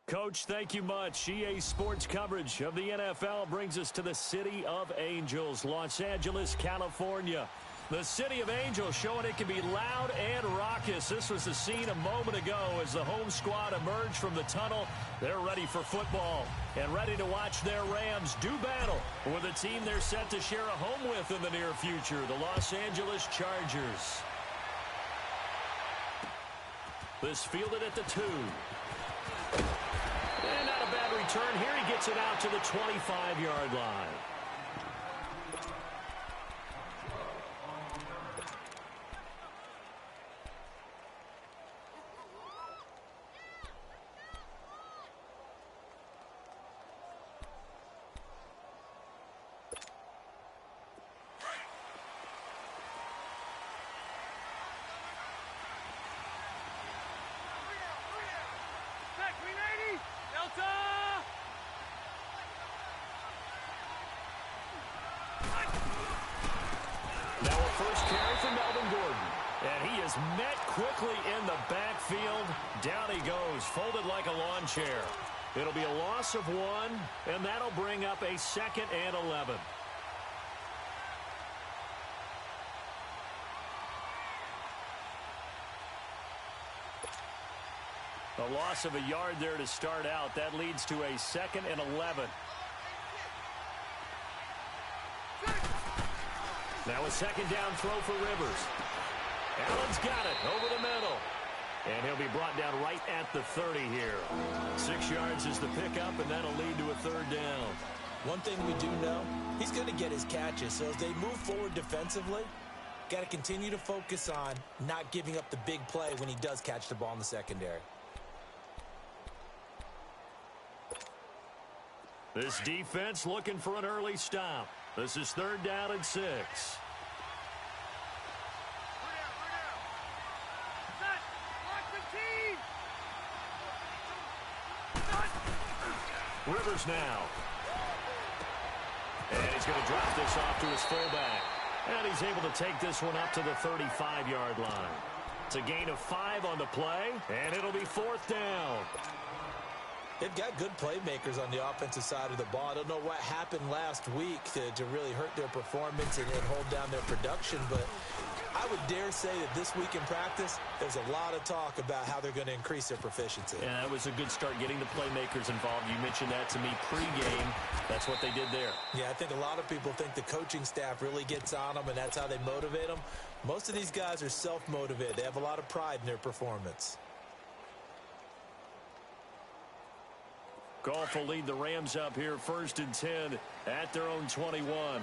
Coach, thank you much. EA Sports coverage of the NFL brings us to the City of Angels, Los Angeles, California. The City of Angels showing it can be loud and raucous. This was the scene a moment ago as the home squad emerged from the tunnel. They're ready for football and ready to watch their Rams do battle with a team they're set to share a home with in the near future, the Los Angeles Chargers. This fielded at the 2. And not a bad return here. He gets it out to the 25-yard line. Met quickly in the backfield. Down he goes, folded like a lawn chair. It'll be a loss of 1, and that'll bring up a 2nd and 11. A loss of a yard there to start out. That leads to a 2nd and 11. Now a 2nd down throw for Rivers. Allen's got it over the middle. And he'll be brought down right at the 30 here. 6 yards is the pickup, and that'll lead to a 3rd down. One thing we do know, he's going to get his catches. So as they move forward defensively, got to continue to focus on not giving up the big play when he does catch the ball in the secondary. This defense looking for an early stop. This is 3rd down and 6. Rivers now. And he's going to drop this off to his fullback. And he's able to take this one up to the 35-yard line. It's a gain of 5 on the play, and it'll be 4th down. They've got good playmakers on the offensive side of the ball. I don't know what happened last week to really hurt their performance and hold down their production, but I would dare say that this week in practice, there's a lot of talk about how they're going to increase their proficiency. Yeah, that was a good start getting the playmakers involved. You mentioned that to me pregame. That's what they did there. Yeah, I think a lot of people think the coaching staff really gets on them, and that's how they motivate them. Most of these guys are self-motivated. They have a lot of pride in their performance. Goff will lead the Rams up here 1st and 10 at their own 21.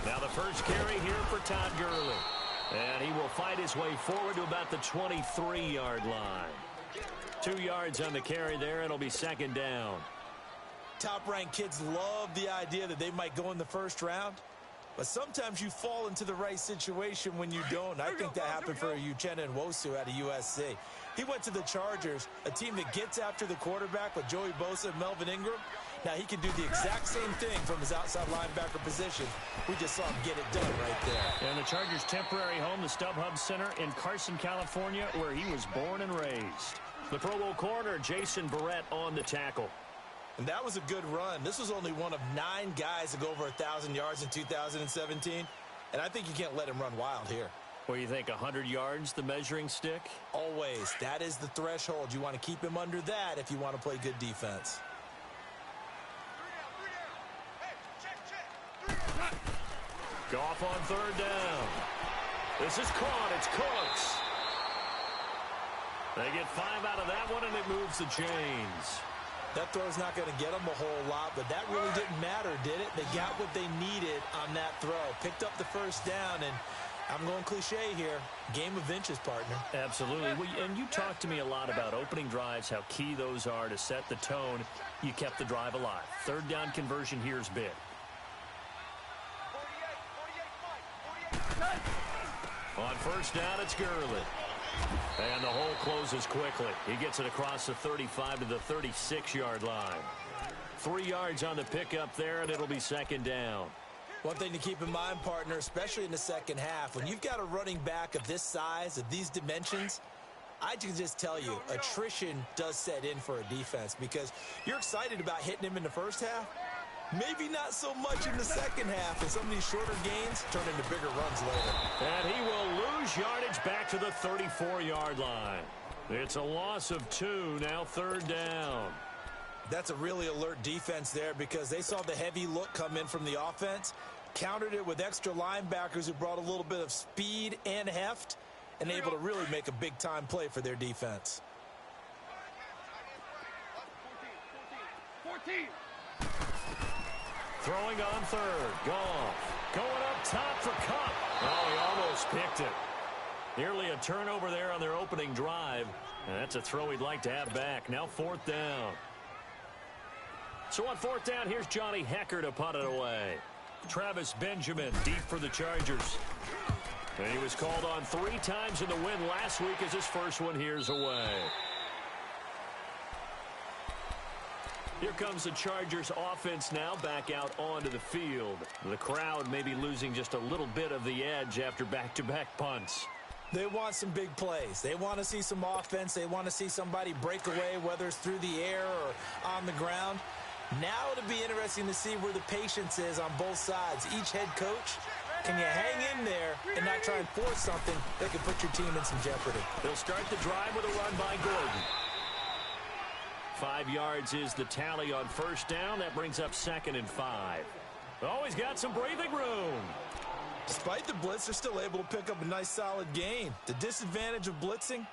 Now the first carry here for Todd Gurley. And he will fight his way forward to about the 23-yard line. 2 yards on the carry there. It'll be 2nd down. Top-ranked kids love the idea that they might go in the first round. But sometimes you fall into the right situation when you don't. I think that happened for Uchenna Nwosu out of USC. He went to the Chargers, a team that gets after the quarterback with Joey Bosa and Melvin Ingram. Now he can do the exact same thing from his outside linebacker position. We just saw him get it done right there. And the Chargers' temporary home, the StubHub Center in Carson, California, where he was born and raised. The Pro Bowl corner, Jason Barrett, on the tackle. And that was a good run. This was only one of 9 guys to go over 1,000 yards in 2017. And I think you can't let him run wild here. Well, you think 100 yards, the measuring stick? Always. That is the threshold. You want to keep him under that if you want to play good defense. Goff on 3rd down. This is caught. It's Cooks. They get 5 out of that one, and it moves the chains. That throw's not going to get them a whole lot, but that really didn't matter, did it? They got what they needed on that throw. Picked up the 1st down, and I'm going cliche here. Game of inches, partner. Absolutely. Well, and you talked to me a lot about opening drives, how key those are to set the tone. You kept the drive alive. 3rd down conversion here is big. On 1st down, it's Gurley. And the hole closes quickly. He gets it across the 35 to the 36-yard line. 3 yards on the pickup there, and it'll be 2nd down. One thing to keep in mind, partner, especially in the second half, when you've got a running back of this size, of these dimensions, I can just tell you, attrition does set in for a defense because you're excited about hitting him in the first half. Maybe not so much in the second half, and some of these shorter gains turn into bigger runs later. And he will lose yardage back to the 34-yard line. It's a loss of 2, now third down. That's a really alert defense there because they saw the heavy look come in from the offense, countered it with extra linebackers who brought a little bit of speed and heft, and able to really make a big-time play for their defense. 14. Throwing on third. Goff going up top for Cup. Oh, he almost picked it. Nearly a turnover there on their opening drive. And that's a throw he'd like to have back. Now fourth down. So on fourth down, here's Johnny Hecker to punt it away. Travis Benjamin deep for the Chargers. And he was called on 3 times in the win last week as his first one here's away. Here comes the Chargers offense now back out onto the field. The crowd may be losing just a little bit of the edge after back-to-back punts. They want some big plays. They want to see some offense. They want to see somebody break away, whether it's through the air or on the ground. Now it'll be interesting to see where the patience is on both sides. Each head coach, can you hang in there and not try and force something that could put your team in some jeopardy? They'll start the drive with a run by Gordon. 5 yards is the tally on first down. That brings up 2nd and 5. Oh, he's got some breathing room. Despite the blitz, they're still able to pick up a nice solid gain. The disadvantage of blitzing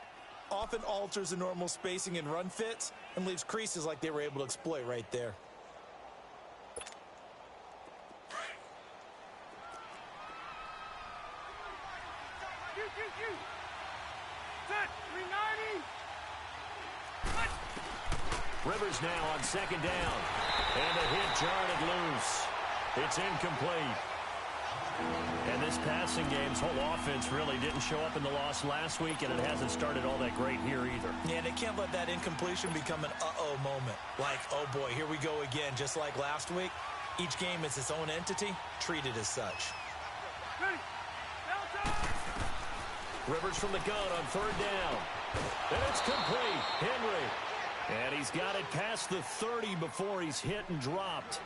often alters the normal spacing and run fits and leaves creases like they were able to exploit right there. Set. 390. Rivers now on 2nd down. And the hit jarred it loose. It's incomplete. And this passing game's whole offense really didn't show up in the loss last week, and it hasn't started all that great here either. Yeah, they can't let that incompletion become an uh-oh moment. Like, oh boy, here we go again. Just like last week, each game is its own entity, treated as such. Ready. Rivers from the gun on 3rd down. And it's complete. Henry. And he's got it past the 30 before he's hit and dropped.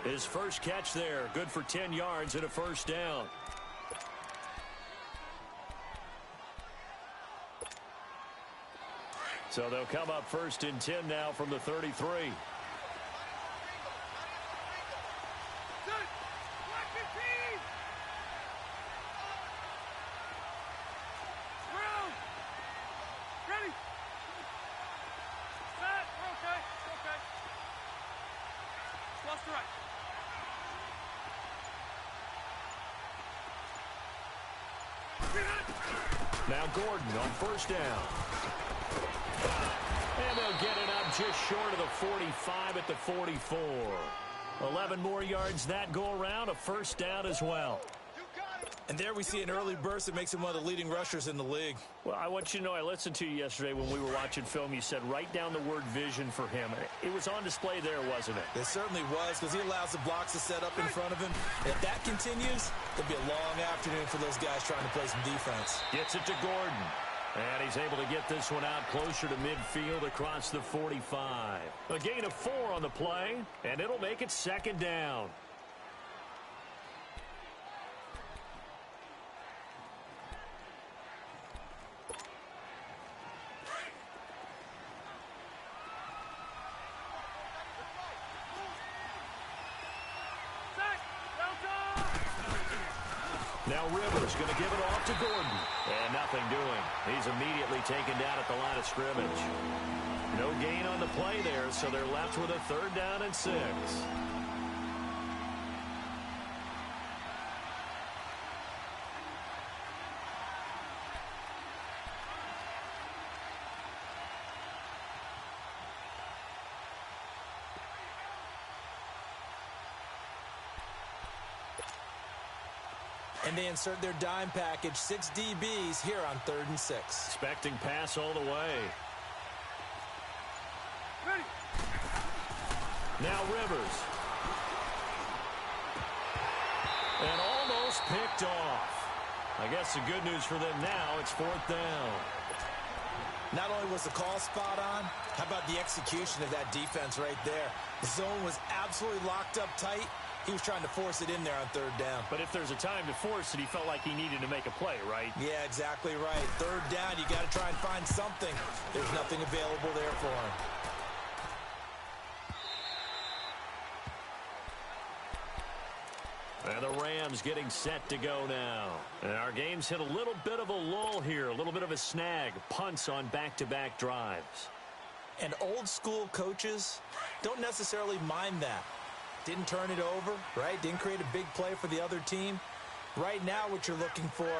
His first catch there, good for 10 yards and a first down. So they'll come up 1st and 10 now from the 33. Now Gordon on 1st down. And they'll get it up just short of the 45 at the 44. 11 more yards that go around, a first down as well. And there we see an early burst that makes him one of the leading rushers in the league. Well, I want you to know, I listened to you yesterday when we were watching film. You said write down the word vision for him. It was on display there, wasn't it? It certainly was, because he allows the blocks to set up in front of him. If that continues, it'll be a long afternoon for those guys trying to play some defense. Gets it to Gordon. And he's able to get this one out closer to midfield across the 45. A gain of 4 on the play, and it'll make it 2nd down. Now Rivers going to give it off to Gordon. And nothing doing. He's immediately taken down at the line of scrimmage. No gain on the play there, so they're left with a 3rd down and 6. And they insert their dime package, 6 DBs here on 3rd and 6. Expecting pass all the way. Ready. Now Rivers. I guess the good news for them now, it's 4th down. Not only was the call spot on, how about the execution of that defense right there? The zone was absolutely locked up tight. He was trying to force it in there on 3rd down. But if there's a time to force it, he felt like he needed to make a play, right? Yeah, exactly right. 3rd down, you got to try and find something. There's nothing available there for him. And the Rams getting set to go now. And our game's hit a little bit of a lull here, a little bit of a snag. Punts on back-to-back drives. And old school coaches don't necessarily mind that. Didn't turn it over, right? Didn't create a big play for the other team. Right now what you're looking for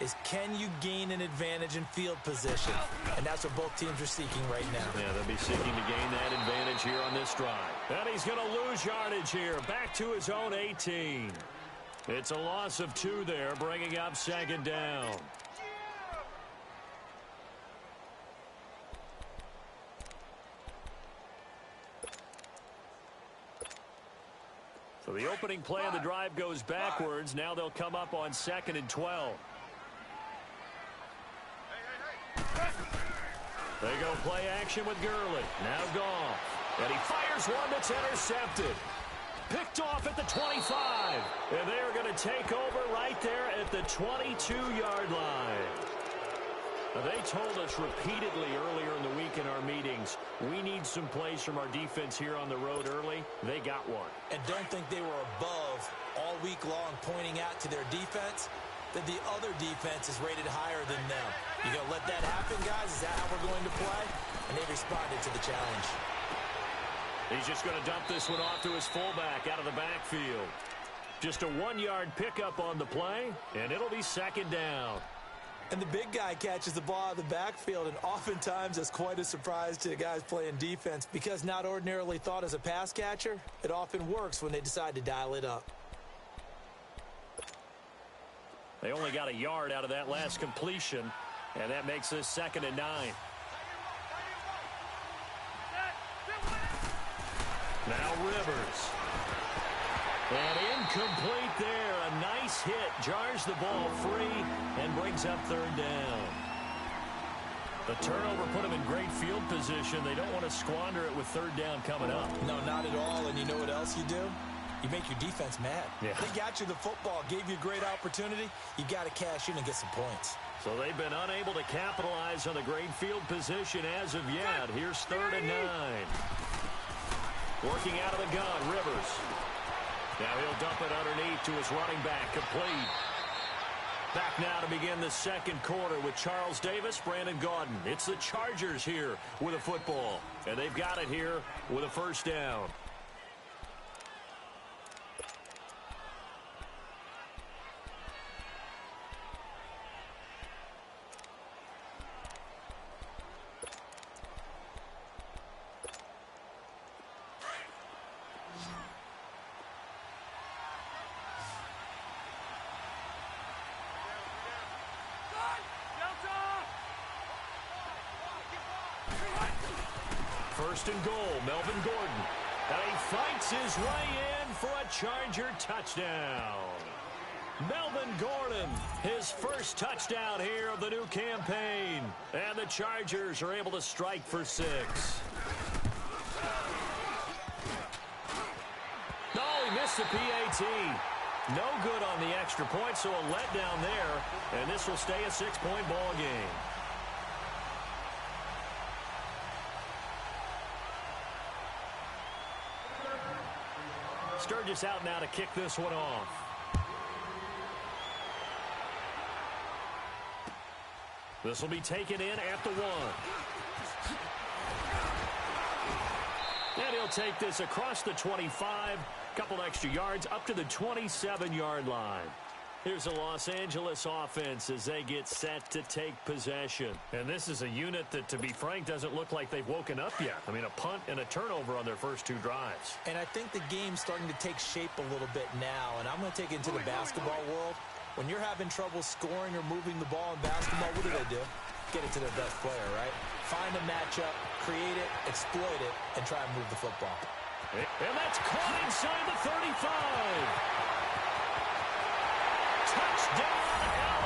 is, can you gain an advantage in field position? And that's what both teams are seeking right now. Yeah, they'll be seeking to gain that advantage here on this drive. And he's going to lose yardage here, back to his own 18. It's a loss of 2 there, bringing up 2nd down. So the opening play of the drive goes backwards. Now they'll come up on 2nd and 12. They go play action with Gurley. Now Goff. And he fires one that's intercepted. Picked off at the 25. And they are going to take over right there at the 22-yard line. Now, they told us repeatedly earlier in the week in our meetings, we need some plays from our defense here on the road early. They got one. And don't think they were above all week long, pointing out to their defense that the other defense is rated higher than them. You going to let that happen, guys? Is that how we're going to play? And they responded to the challenge. He's just going to dump this one off to his fullback out of the backfield. Just a 1-yard pickup on the play, and it'll be 2nd down. And the big guy catches the ball out of the backfield, and oftentimes it's quite a surprise to the guys playing defense, because not ordinarily thought as a pass catcher, it often works when they decide to dial it up. They only got a yard out of that last completion, and that makes this 2nd and 9. Now Rivers. And incomplete there. A nice hit. Jars the ball free and brings up 3rd down. The turnover put them in great field position. They don't want to squander it with 3rd down coming up. No, not at all. And you know what else you do? You make your defense mad. Yeah. They got you the football, gave you a great opportunity. You got to cash in and get some points. So they've been unable to capitalize on the great field position as of yet. Here's 3rd and 9. Working out of the gun, Rivers. Now he'll dump it underneath to his running back, complete. Back now to begin the 2nd quarter with Charles Davis, Brandon Gaudin. It's the Chargers here with a football, and they've got it here with a 1st down. First and goal, Melvin Gordon. And he fights his way in for a Charger touchdown. Melvin Gordon, his first touchdown here of the new campaign. And the Chargers are able to strike for 6. No, he missed the PAT. No good on the extra point, so a letdown there. And this will stay a 6-point ball game. Sturgis out now to kick this one off. This will be taken in at the 1. And he'll take this across the 25. Couple extra yards up to the 27-yard line. Here's the Los Angeles offense as they get set to take possession. And this is a unit that, to be frank, doesn't look like they've woken up yet. I mean, a punt and a turnover on their first 2 drives. And I think the game's starting to take shape a little bit now. And I'm going to take it into the basketball world. When you're having trouble scoring or moving the ball in basketball, what do? Get it to their best player, right? Find a matchup, create it, exploit it, and try and move the football. And that's caught inside the 35. Touchdown,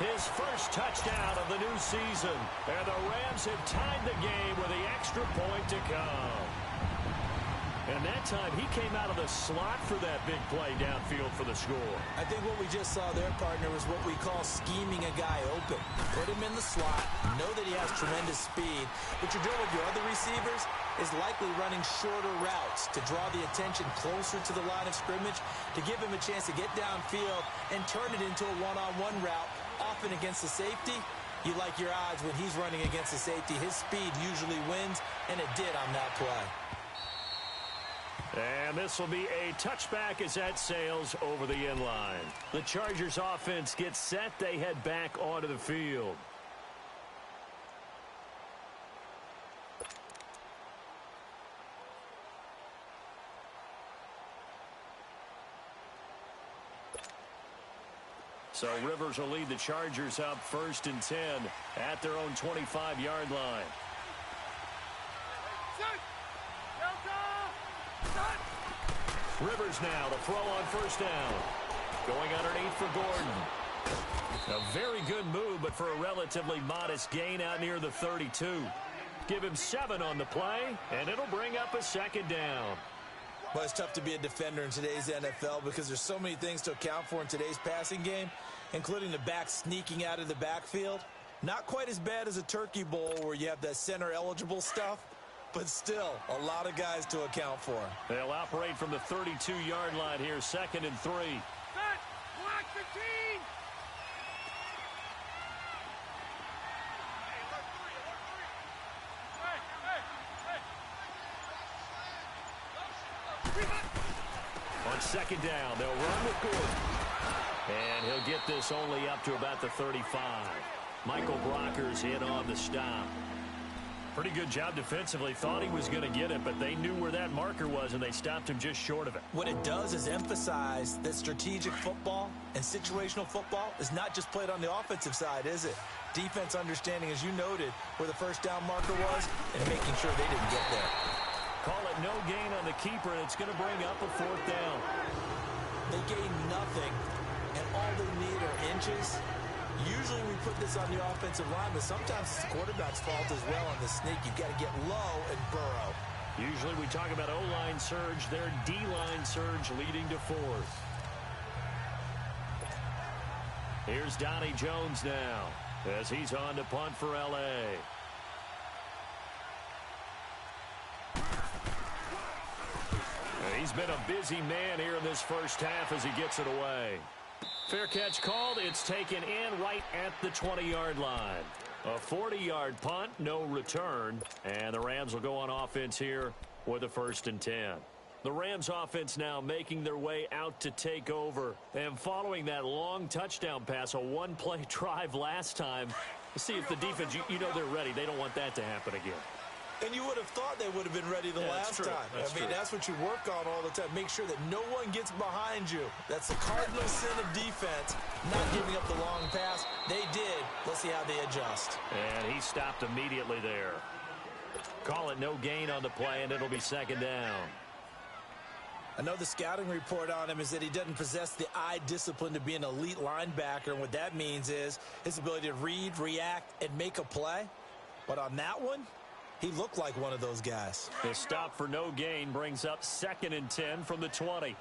His first touchdown of the new season. And the Rams have tied the game with the extra point to come. And that time, he came out of the slot for that big play downfield for the score. I think what we just saw there, partner, was what we call scheming a guy open. Put him in the slot, know that he has tremendous speed. What you're doing with your other receivers is likely running shorter routes to draw the attention closer to the line of scrimmage, to give him a chance to get downfield and turn it into a one-on-one route, often against the safety. You like your odds when he's running against the safety. His speed usually wins, and it did on that play. And this will be a touchback as that sails over the end line. The Chargers offense gets set. They head back onto the field. So Rivers will lead the Chargers up 1st and 10 at their own 25-yard line. Rivers now to throw on 1st down. Going underneath for Gordon. A very good move, but for a relatively modest gain out near the 32. Give him 7 on the play, and it'll bring up a 2nd down. Well, it's tough to be a defender in today's NFL because there's so many things to account for in today's passing game, including the back sneaking out of the backfield. Not quite as bad as a turkey bowl where you have that center-eligible stuff, but still a lot of guys to account for. They'll operate from the 32-yard line here, 2nd and 3. Block 15! On 2nd down, they'll run with Gordon. And he'll get this only up to about the 35. Michael Brocker's in on the stop. Pretty good job defensively. Thought he was going to get it, but they knew where that marker was, and they stopped him just short of it. What it does is emphasize that strategic football and situational football is not just played on the offensive side, is it? Defense understanding, as you noted, where the 1st down marker was and making sure they didn't get there. Call it no gain on the keeper, and it's going to bring up a 4th down. They gain nothing, and all they need are inches. Usually we put this on the offensive line, but sometimes it's the quarterback's fault as well on the sneak. You've got to get low and burrow. Usually we talk about O-line surge, their D-line surge leading to 4th. Here's Donnie Jones now as he's on to punt for L.A. He's been a busy man here in this first half as he gets it away. Fair catch called. It's taken in right at the 20-yard line. A 40-yard punt, no return. And the Rams will go on offense here with a 1st and 10. The Rams offense now making their way out to take over. And following that long touchdown pass, a one-play drive last time. See if the defense, you know they're ready. They don't want that to happen again. And you would have thought they would have been ready the last time. That's what you work on all the time. Make sure that no one gets behind you. That's the cardinal sin of defense, not giving up the long pass. They did. Let's see how they adjust. And he stopped immediately there. Call it no gain on the play, and it'll be 2nd down. I know the scouting report on him is that he doesn't possess the eye discipline to be an elite linebacker. And what that means is his ability to read, react, and make a play. But on that one, he looked like one of those guys. The stop for no gain brings up 2nd and 10 from the 20.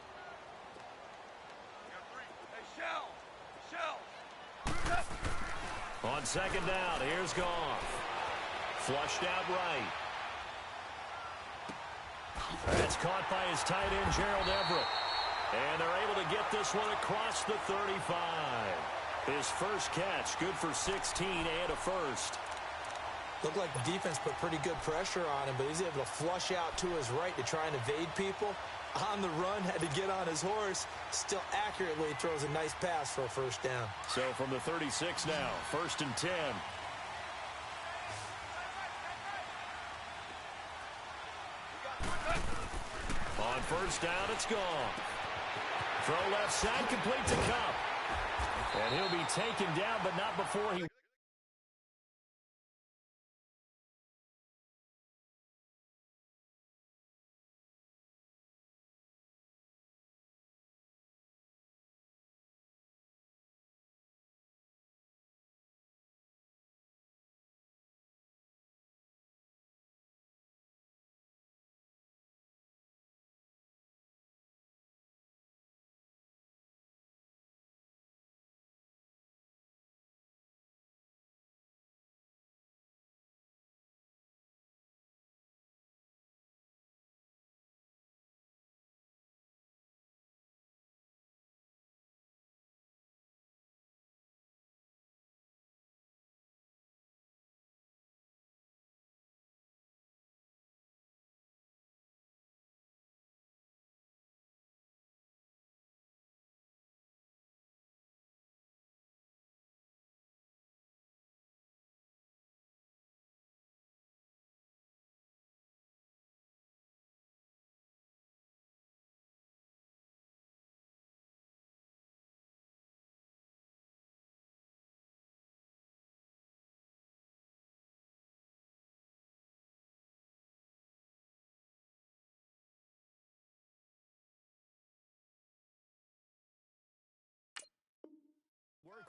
On 2nd down, here's Goff. Flushed out right. That's caught by his tight end, Gerald Everett. And they're able to get this one across the 35. His first catch, good for 16 and a 1st. Looked like the defense put pretty good pressure on him, but he's able to flush out to his right to try and evade people. On the run, had to get on his horse. Still accurately throws a nice pass for a 1st down. So from the 36 now, 1st and 10. On 1st down, it's gone. Throw left side, complete to Kupp. And he'll be taken down, but not before he...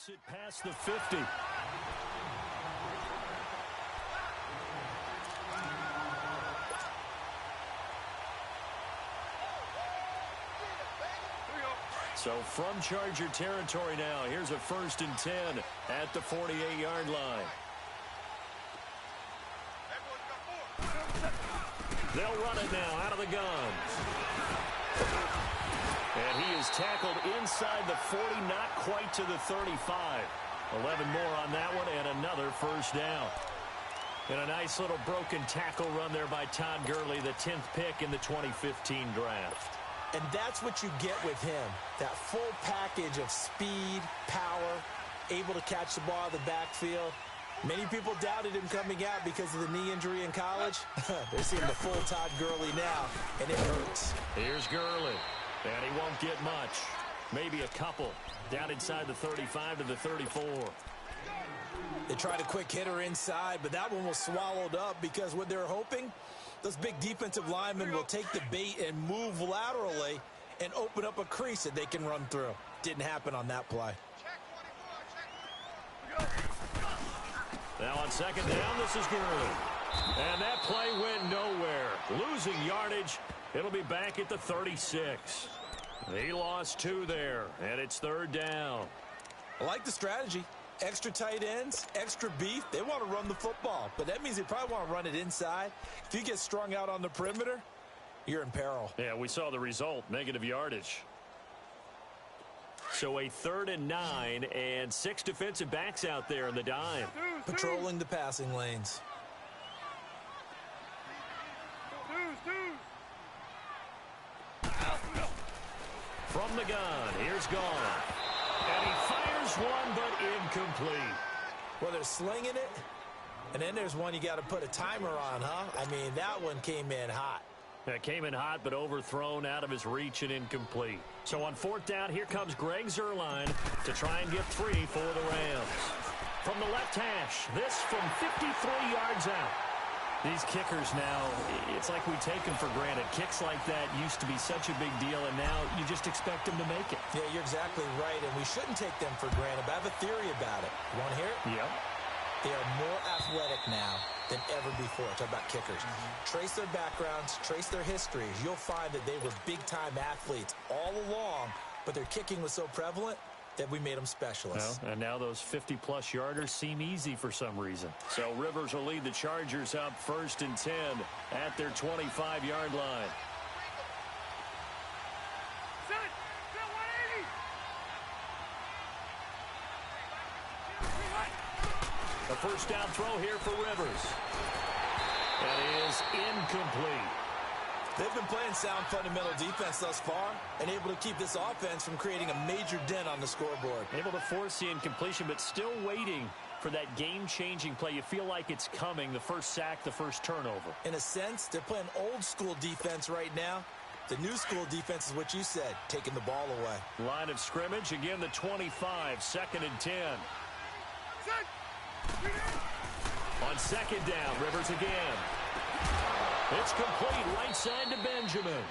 makes it past the 50. So from Charger territory now, here's a 1st and 10 at the 48-yard line. They'll run it now out of the gun. And he is tackled inside the 40, not quite to the 35. 11 more on that one, and another 1st down. And a nice little broken tackle run there by Todd Gurley, the 10th pick in the 2015 draft. And that's what you get with him, that full package of speed, power, able to catch the ball out of the backfield. Many people doubted him coming out because of the knee injury in college. They're seeing the full Todd Gurley now, and it hurts. Here's Gurley, and he won't get much. Maybe a couple. Down inside the 35 to the 34. They tried a quick hitter inside, but that one was swallowed up because what they're hoping, those big defensive linemen will take the bait and move laterally and open up a crease that they can run through. Didn't happen on that play. Now on 2nd down, this is Gurley. And that play went nowhere. Losing yardage. It'll be back at the 36. He lost 2 there, and it's 3rd down. I like the strategy. Extra tight ends, extra beef. They want to run the football, but that means they probably want to run it inside. If you get strung out on the perimeter, you're in peril. Yeah, we saw the result, negative yardage. So a 3rd and 9, and 6 defensive backs out there in the dime. Patrolling the passing lanes. From the gun, here's Gone. And he fires one, but incomplete. Well, they're slinging it, and then there's one you got to put a timer on, huh? I mean, that one came in hot. It came in hot, but overthrown, out of his reach, and incomplete. So on 4th down, here comes Greg Zuerlein to try and get 3 for the Rams. From the left hash, this from 53 yards out. These kickers now, it's like we take them for granted. Kicks like that used to be such a big deal, and now you just expect them to make it. Yeah, you're exactly right, and we shouldn't take them for granted, but I have a theory about it. You want to hear it? Yep. They are more athletic now than ever before. Talk about kickers. Trace their backgrounds, trace their histories. You'll find that they were big-time athletes all along, but their kicking was so prevalent that we made them specialists. Well, and now those 50-plus yarders seem easy for some reason. So Rivers will lead the Chargers up 1st and 10 at their 25-yard line. A 1st down throw here for Rivers. That is incomplete. They've been playing sound fundamental defense thus far and able to keep this offense from creating a major dent on the scoreboard. Able to force the incompletion, but still waiting for that game-changing play. You feel like it's coming, the first sack, the first turnover. In a sense, they're playing old-school defense right now. The new school defense is what you said, taking the ball away. Line of scrimmage, again the 25, 2nd and 10. On 2nd down, Rivers again. It's complete right side to Benjamin.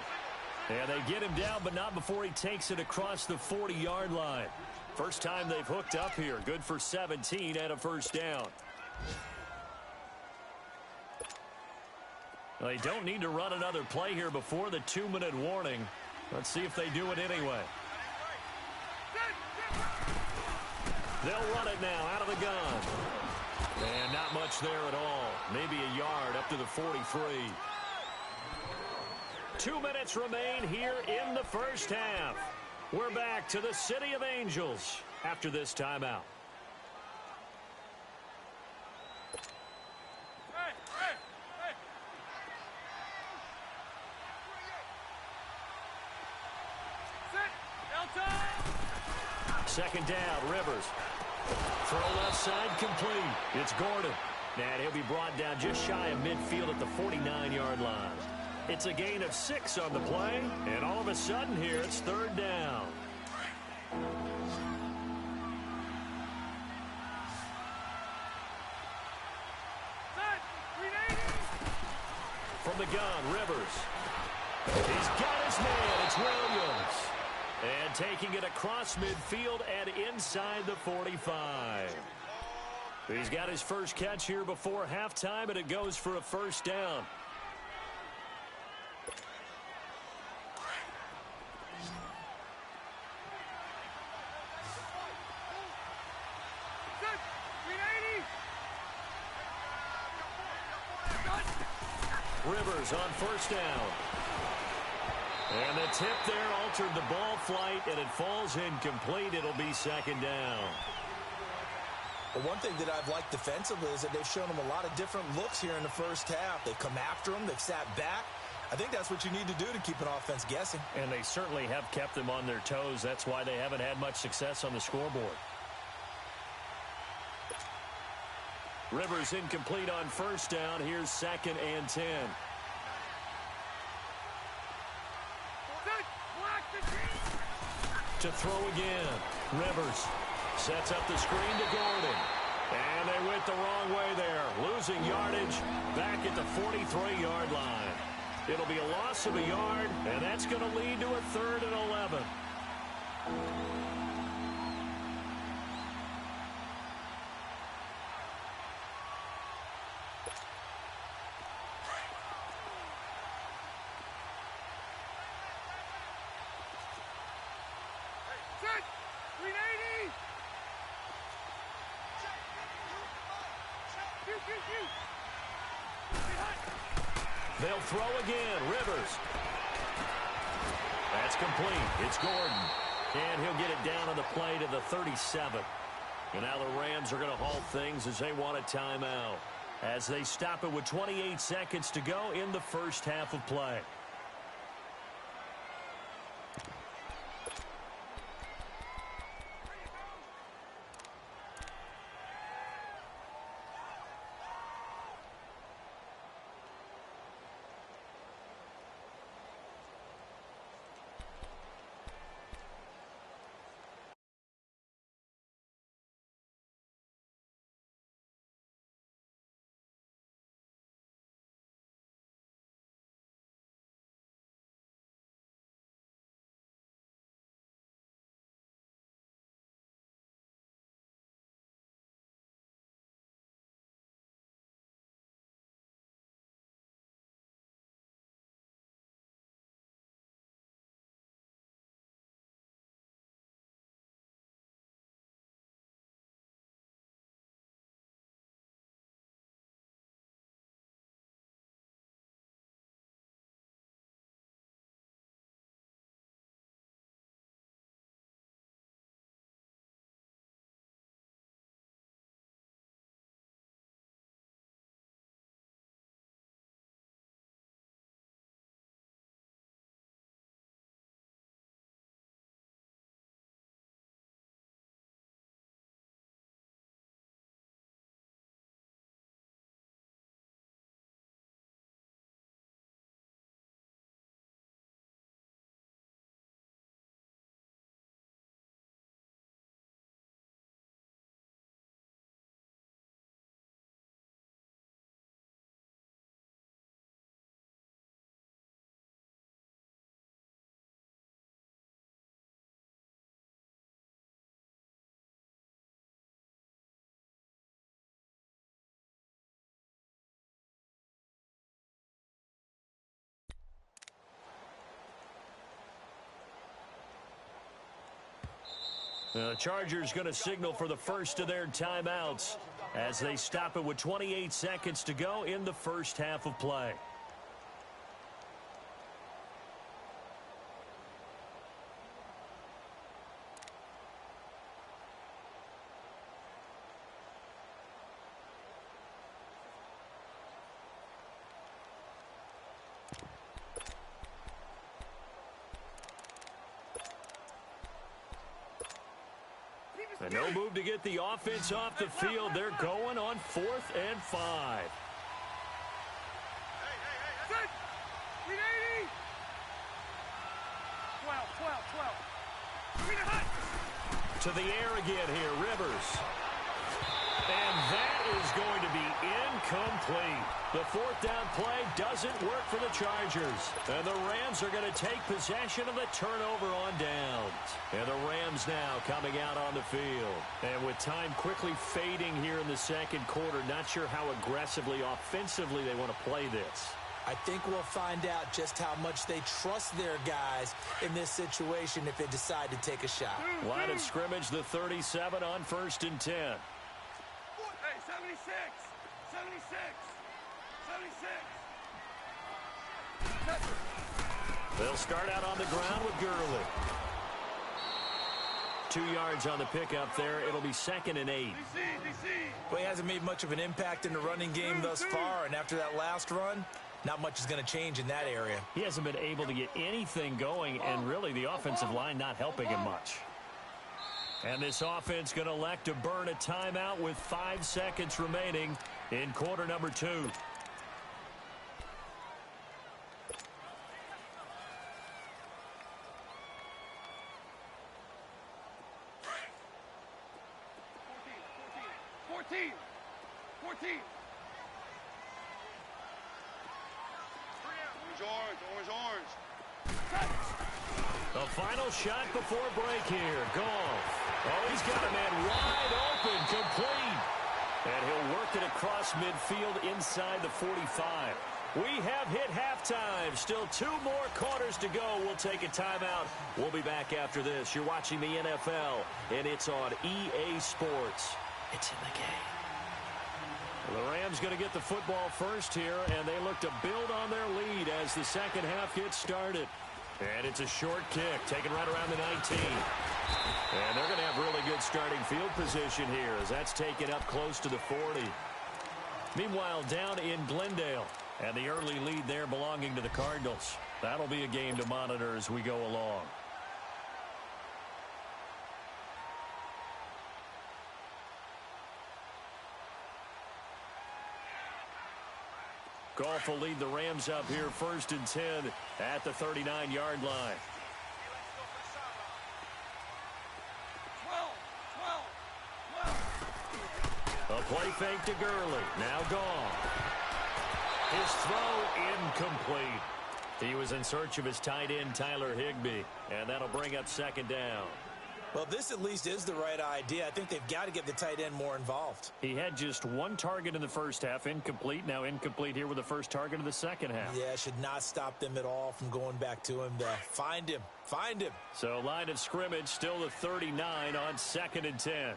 And they get him down, but not before he takes it across the 40-yard line. First time they've hooked up here. Good for 17 and a 1st down. Well, they don't need to run another play here before the 2-minute warning. Let's see if they do it anyway. They'll run it now out of the gun. And not much there at all. Maybe a yard up to the 43. 2 minutes remain here in the first half. We're back to the City of Angels after this timeout. Second down, Rivers. Throw left side complete. It's Gordon. And he'll be brought down just shy of midfield at the 49-yard line. It's a gain of 6 on the play, and all of a sudden here it's 3rd down. From the gun, Rivers. He's got his man. It's Williams. And taking it across midfield and inside the 45. He's got his first catch here before halftime, and it goes for a first down. Rivers on first down. And the tip there altered the ball flight, and it falls incomplete. It'll be second down. Well, one thing that I've liked defensively is that they've shown them a lot of different looks here in the first half. They've come after them. They've sat back. I think that's what you need to do to keep an offense guessing. And they certainly have kept them on their toes. That's why they haven't had much success on the scoreboard. Rivers incomplete on first down. Here's second and 10. To throw again. Rivers sets up the screen to Gordon. And they went the wrong way there. Losing yardage back at the 43-yard line. It'll be a loss of a yard, and that's going to lead to a 3rd and 11. They'll throw again. Rivers. That's complete. It's Gordon. And he'll get it down on the play to the 37. And now the Rams are going to halt things as they want a timeout, as they stop it with 28 seconds to go in the first half of play. The Chargers going to signal for the first of their timeouts as they stop it with 28 seconds to go in the first half of play. And no move to get the offense off the field. They're going on 4th and 5. Set. 380. 12. To the air again here, Rivers. And that is going to be incomplete. The fourth down play doesn't work for the Chargers. And the Rams are going to take possession of the turnover on downs. And the Rams now coming out on the field. And with time quickly fading here in the second quarter, not sure how aggressively, offensively they want to play this. I think we'll find out just how much they trust their guys in this situation if they decide to take a shot. Line of scrimmage, the 37 on 1st and 10. Hey, 76! 76! 76! They'll start out on the ground with Gurley. 2 yards on the pickup there. It'll be 2nd and 8. Well, he hasn't made much of an impact in the running game thus far, and after that last run, not much is going to change in that area. He hasn't been able to get anything going, and really the offensive line not helping him much. And this offense going to elect to burn a timeout with 5 seconds remaining in quarter number 2. 14! Orange. The final shot before break here. Goff. Oh, he's got a man wide open, complete. And he'll work it across midfield inside the 45. We have hit halftime. Still 2 more quarters to go. We'll take a timeout. We'll be back after this. You're watching the NFL, and it's on EA Sports. It's in the game. The Rams going to get the football first here, and they look to build on their lead as the second half gets started. And it's a short kick, taken right around the 19. And they're going to have really good starting field position here as that's taken up close to the 40. Meanwhile, down in Glendale, and the early lead there belonging to the Cardinals. That'll be a game to monitor as we go along. Goff will lead the Rams up here 1st and 10 at the 39-yard line. 12. A play fake to Gurley. Now Goff. His throw incomplete. He was in search of his tight end, Tyler Higbee, and that'll bring up 2nd down. Well, this at least is the right idea. I think they've got to get the tight end more involved. He had just 1 target in the first half, incomplete. Now incomplete here with the first target of the second half. Yeah, should not stop them at all from going back to him. Find him. So line of scrimmage, still the 39 on 2nd and 10.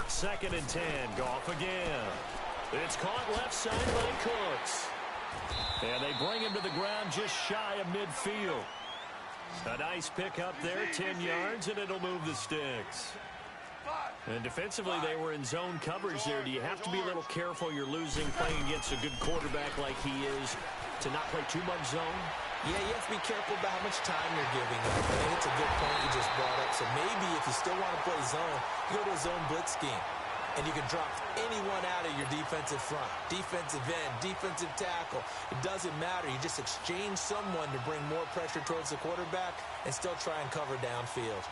2nd and 10, Goff again. It's caught left side by Cooks. And they bring him to the ground just shy of midfield. A nice pick up there, 10 yards, and it'll move the sticks. And defensively, they were in zone coverage there. Do you have to be a little careful you're losing playing against a good quarterback like he is to not play too much zone? Yeah, you have to be careful about how much time you're giving up. I think it's a good point you just brought up. So maybe if you still want to play zone, you go to a zone blitz scheme. And you can drop anyone out of your defensive front, defensive end, defensive tackle. It doesn't matter. You just exchange someone to bring more pressure towards the quarterback and still try and cover downfield.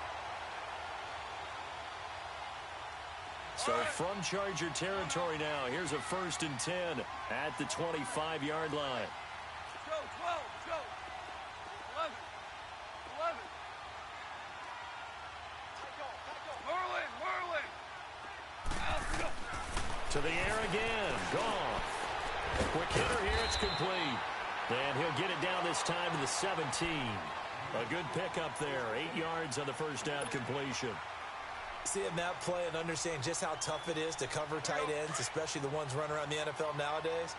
So from Charger territory now, here's a 1st and 10 at the 25-yard line. Go, 12, go. 11. Merlin. To the air again. Goff. A quick hitter here. It's complete. And he'll get it down this time to the 17. A good pickup there. 8 yards on the first down completion. Seeing that play and understanding just how tough it is to cover tight ends, especially the ones running around the NFL nowadays,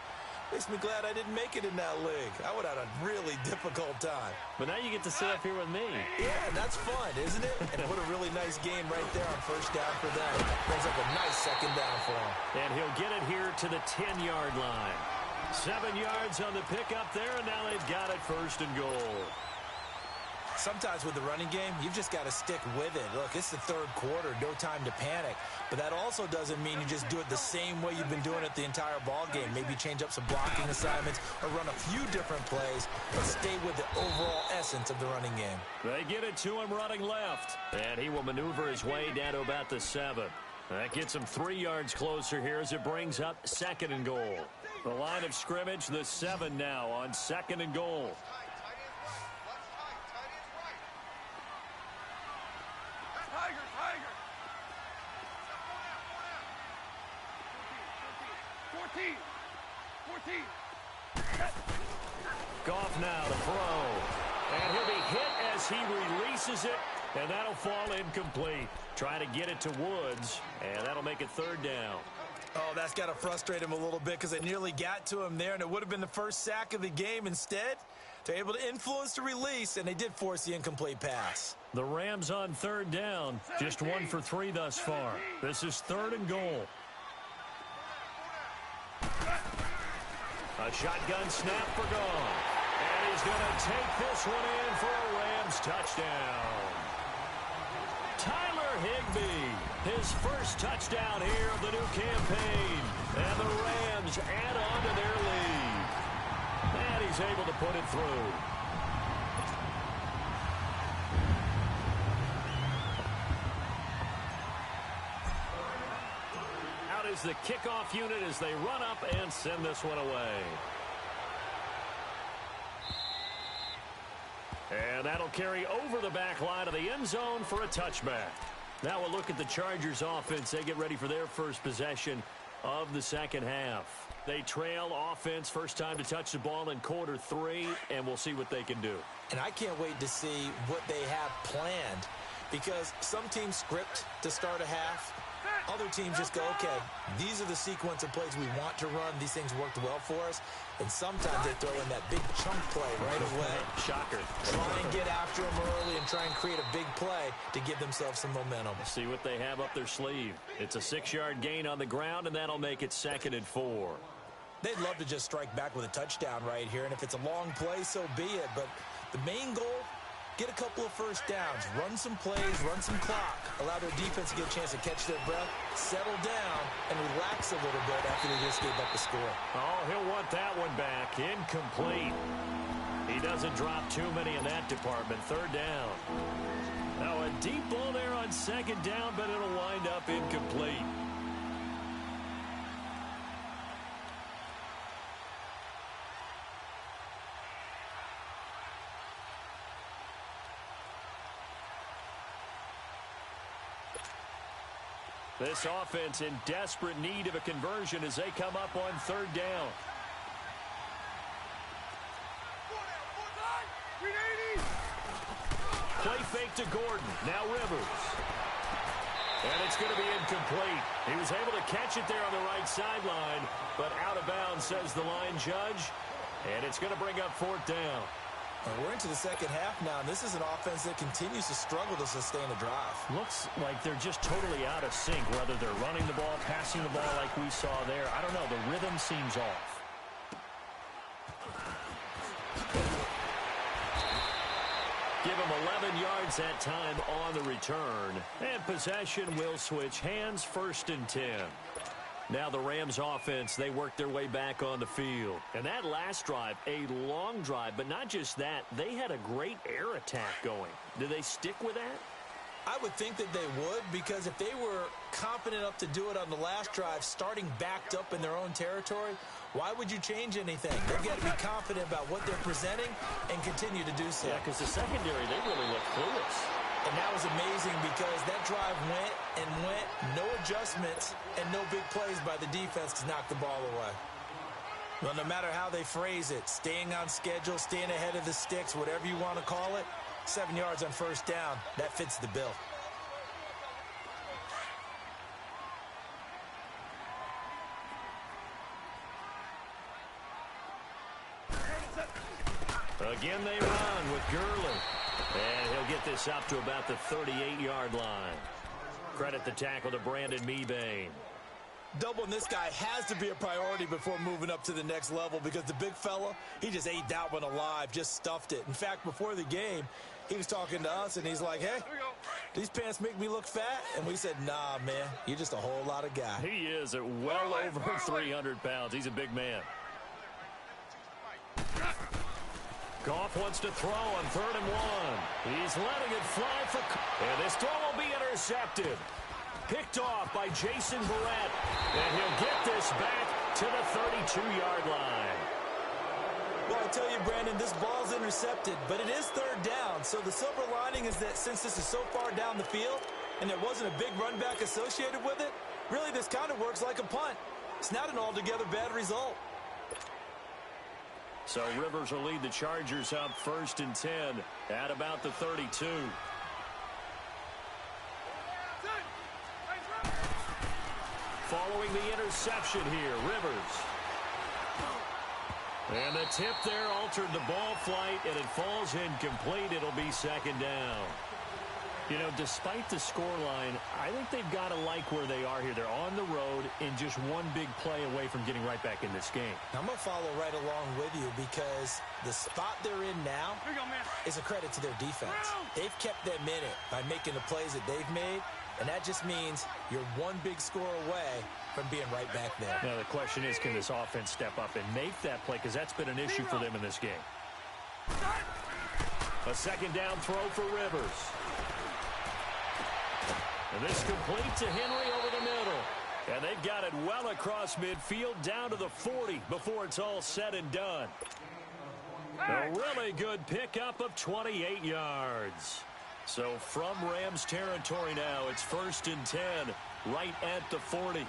makes me glad I didn't make it in that league. I would have had a really difficult time. But now you get to sit up here with me. Yeah, that's fun, isn't it? And what a really nice game right there on first down for them. Brings up a nice second down for him. And he'll get it here to the 10-yard line. 7 yards on the pickup there, and now they've got it 1st and goal. Sometimes with the running game, you've just got to stick with it. Look, it's the third quarter, no time to panic. But that also doesn't mean you just do it the same way you've been doing it the entire ball game. Maybe change up some blocking assignments or run a few different plays, but stay with the overall essence of the running game. They get it to him running left, and he will maneuver his way down to about the 7. That gets him 3 yards closer here as it brings up 2nd and goal. The line of scrimmage, the 7 now on 2nd and goal. Goff now to throw. And he'll be hit as he releases it, and that'll fall incomplete. Try to get it to Woods, and that'll make it 3rd down. Oh, that's got to frustrate him a little bit because it nearly got to him there, and it would have been the first sack of the game. Instead, they're able to influence the release, and they did force the incomplete pass. The Rams on 3rd down, just 1 for 3 thus far. This is 3rd and goal. A shotgun snap for Goff. And he's going to take this one in for a Rams touchdown. Tyler Higbee, his first touchdown here of the new campaign. And the Rams add on to their lead. And he's able to put it through. Out is the kickoff unit as they run up and send this one away. And that'll carry over the back line of the end zone for a touchback. Now we'll look at the Chargers offense. They get ready for their first possession of the second half. They trail offense, first time to touch the ball in quarter 3, and we'll see what they can do. And I can't wait to see what they have planned, because some teams script to start a half. Other teams just go, okay, these are the sequence of plays we want to run. These things worked well for us. And sometimes they throw in that big chunk play right away. Shocker. Try and get after them early and try and create a big play to give themselves some momentum. See what they have up their sleeve. It's a 6-yard gain on the ground, and that'll make it 2nd and 4. They'd love to just strike back with a touchdown right here. And if it's a long play, so be it. But the main goal, get a couple of first downs, run some plays, run some clock, allow their defense to get a chance to catch their breath, settle down, and relax a little bit after they just gave up the score. Oh, he'll want that one back. Incomplete. He doesn't drop too many in that department. 3rd down. Now a deep ball there on 2nd down, but it'll wind up incomplete. This offense in desperate need of a conversion as they come up on 3rd down. Play fake to Gordon. Now Rivers. And it's going to be incomplete. He was able to catch it there on the right sideline, but out of bounds, says the line judge. And it's going to bring up 4th down. We're into the second half now, and this is an offense that continues to struggle to sustain a drive. Looks like they're just totally out of sync, whether they're running the ball, passing the ball like we saw there. I don't know. The rhythm seems off. Give him 11 yards that time on the return. And possession will switch hands, 1st and 10. Now the Rams offense, they work their way back on the field. And that last drive, a long drive, but not just that, they had a great air attack going. Do they stick with that? I would think that they would, because if they were confident enough to do it on the last drive, starting backed up in their own territory, why would you change anything? They've got to be confident about what they're presenting and continue to do so. Yeah, because the secondary, they really look clueless. And that was amazing because that drive went and went, no adjustments, and no big plays by the defense to knock the ball away. Well, no matter how they phrase it, staying on schedule, staying ahead of the sticks, whatever you want to call it, 7 yards on 1st down, that fits the bill. Again, they run with Gurley. And he'll get this up to about the 38-yard line. Credit the tackle to Brandon Mebane. Doubling this guy has to be a priority before moving up to the next level, because the big fella, he just ate that one alive, just stuffed it. In fact, before the game, He was talking to us, and he's like, hey, these pants make me look fat. And we said, nah, man, you're just a whole lot of guy. He is at well over 300 pounds. He's a big man. Goff wants to throw on 3rd and 1. He's letting it fly for... And this throw will be intercepted. Picked off by Jason Verrett. And he'll get this back to the 32-yard line. Well, I tell you, Brandon, this ball's intercepted, but it is 3rd down. So the silver lining is that since this is so far down the field and there wasn't a big run back associated with it, really this kind of works like a punt. It's not an altogether bad result. So Rivers will lead the Chargers up 1st and 10 at about the 32. Following the interception here, Rivers. And the tip there altered the ball flight, and it falls incomplete. It'll be 2nd down. You know, despite the scoreline, I think they've got to like where they are here. They're on the road and just one big play away from getting right back in this game. I'm going to follow right along with you because the spot they're in now is a credit to their defense. They've kept them in it by making the plays that they've made, and that just means you're one big score away from being right back there. Now, the question is, can this offense step up and make that play? Because that's been an issue for them in this game. A 2nd down throw for Rivers. And this complete to Henry over the middle. And they've got it well across midfield down to the 40 before it's all said and done. A really good pickup of 28 yards. So from Rams territory now, it's 1st and 10 right at the 40.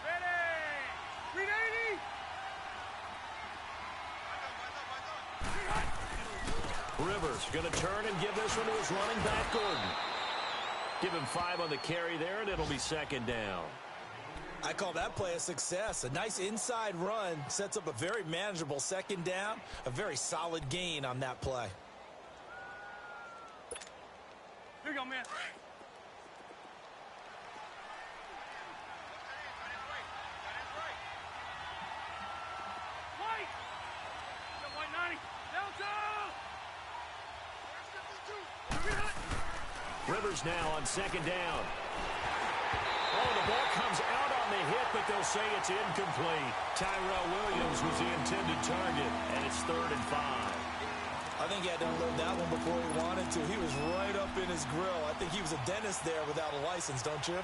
Rivers going to turn and give this one to his running back, Gordon. Give him 5 on the carry there, and it'll be 2nd down. I call that play a success. A nice inside run sets up a very manageable 2nd down. A very solid gain on that play. Here you go, man. White! Got White 90. Downtown! Rivers now on 2nd down. Oh, the ball comes out on the hit, but they'll say it's incomplete. Tyrell Williams was the intended target, and it's 3rd and 5. I think he had to unload that one before he wanted to. He was right up in his grill. I think he was a dentist there without a license, don't you?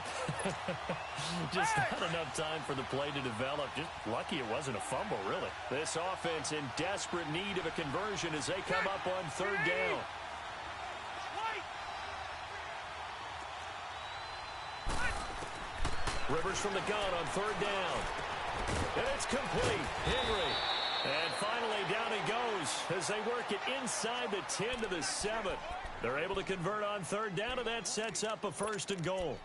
Just not enough time for the play to develop. Just lucky it wasn't a fumble, really. This offense in desperate need of a conversion as they come up on 3rd down. Rivers from the gun on 3rd down. And it's complete. Henry. And finally down he goes as they work it inside the 10 to the 7. They're able to convert on 3rd down, and that sets up a 1st and goal.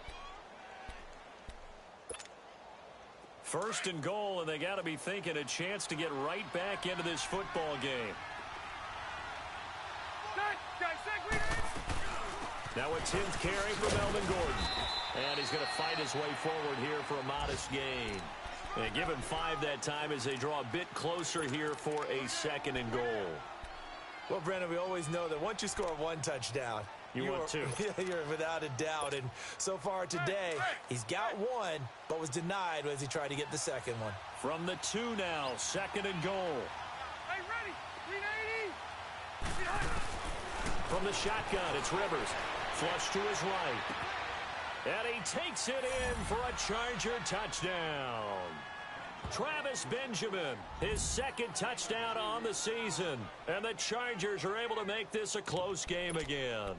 1st and goal, and they got to be thinking a chance to get right back into this football game. Now a 10th carry for Melvin Gordon. And he's going to fight his way forward here for a modest gain. And give him 5 that time as they draw a bit closer here for a 2nd and goal. Well, Brandon, we always know that once you score 1 touchdown, you want 2. You're without a doubt. And so far today, he's got 1, but was denied as he tried to get the 2nd one. From the 2 now, 2nd and goal. Hey, ready. 380. From the shotgun, it's Rivers. Flush to his right. And he takes it in for a Charger touchdown. Travis Benjamin, his 2nd touchdown on the season. And the Chargers are able to make this a close game again.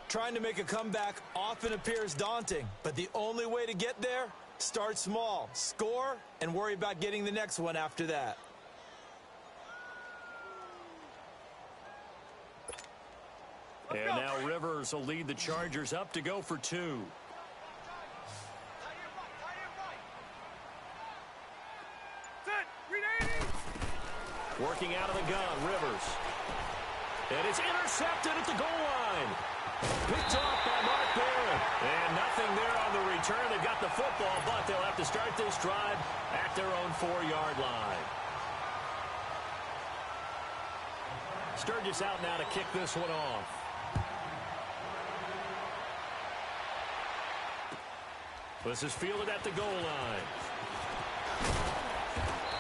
Trying to make a comeback often appears daunting, but the only way to get there, start small, score, and worry about getting the next one after that. And now Rivers will lead the Chargers up to go for 2. Working out of the gun, Rivers. And it's intercepted at the goal line. Picked off by Mark Barron. And nothing there on the return. They've got the football, but they'll have to start this drive at their own 4-yard line. Sturgis out now to kick this one off. This is fielded at the goal line.